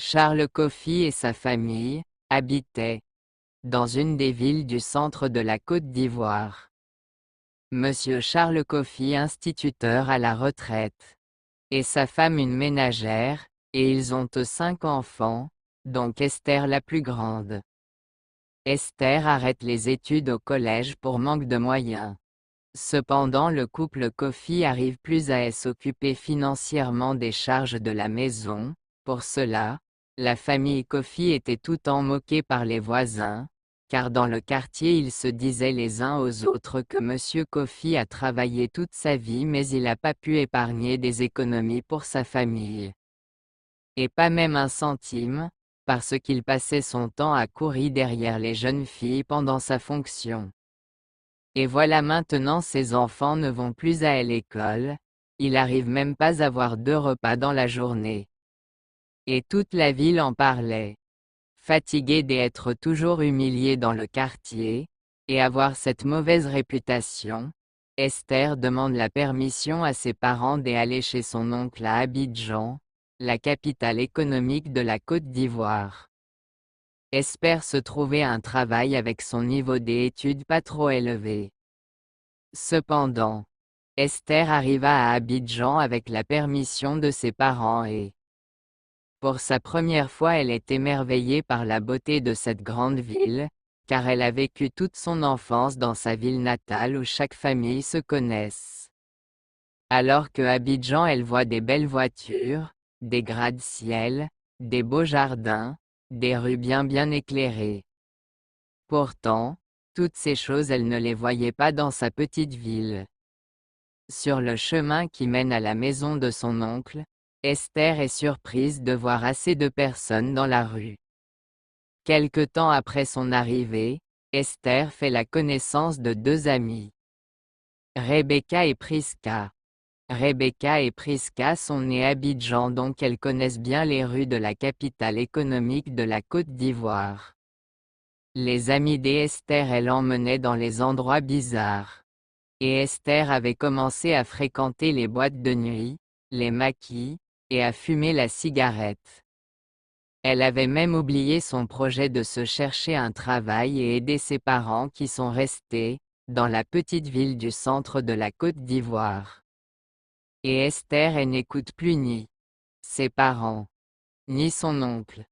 Charles Coffey et sa famille habitaient dans une des villes du centre de la Côte d'Ivoire. Monsieur Charles Coffey, instituteur à la retraite, et sa femme une ménagère, et ils ont 5 enfants, dont Esther la plus grande. Esther arrête les études au collège pour manque de moyens. Cependant le couple Coffey arrive plus à s'occuper financièrement des charges de la maison. Pour cela, la famille Coffey était tout le temps moquée par les voisins, car dans le quartier ils se disaient les uns aux autres que Monsieur Coffey a travaillé toute sa vie mais il n'a pas pu épargner des économies pour sa famille. Et pas même un centime, parce qu'il passait son temps à courir derrière les jeunes filles pendant sa fonction. Et voilà maintenant ses enfants ne vont plus à l'école, il arrive même pas à avoir 2 repas dans la journée. Et toute la ville en parlait. Fatigué d'être toujours humilié dans le quartier, et avoir cette mauvaise réputation, Esther demande la permission à ses parents d'aller chez son oncle à Abidjan, la capitale économique de la Côte d'Ivoire. Espère se trouver un travail avec son niveau d'études pas trop élevé. Cependant, Esther arriva à Abidjan avec la permission de ses parents et, pour sa première fois, elle est émerveillée par la beauté de cette grande ville, car elle a vécu toute son enfance dans sa ville natale où chaque famille se connaisse. Alors que Abidjan, elle voit des belles voitures, des gratte-ciel, des beaux jardins, des rues bien éclairées. Pourtant, toutes ces choses elle ne les voyait pas dans sa petite ville. Sur le chemin qui mène à la maison de son oncle, Esther est surprise de voir assez de personnes dans la rue. Quelque temps après son arrivée, Esther fait la connaissance de 2 amies. Rebecca et Priska. Rebecca et Priska sont nées à Abidjan, donc elles connaissent bien les rues de la capitale économique de la Côte d'Ivoire. Les amies d'Esther l'emmenaient dans les endroits bizarres. Et Esther avait commencé à fréquenter les boîtes de nuit, les maquis, et à fumer la cigarette. Elle avait même oublié son projet de se chercher un travail et aider ses parents qui sont restés, dans la petite ville du centre de la Côte d'Ivoire. Et Esther n'écoute plus ni ses parents, ni son oncle.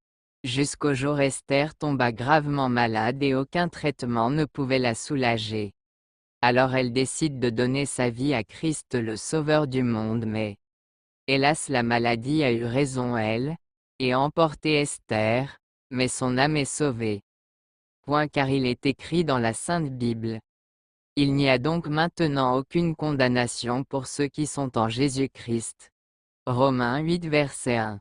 Jusqu'au jour Esther tomba gravement malade et aucun traitement ne pouvait la soulager. Alors elle décide de donner sa vie à Christ le Sauveur du monde, mais hélas la maladie a eu raison et emporté Esther, mais son âme est sauvée. Car il est écrit dans la Sainte Bible. Il n'y a donc maintenant aucune condamnation pour ceux qui sont en Jésus-Christ. Romains 8 verset 1.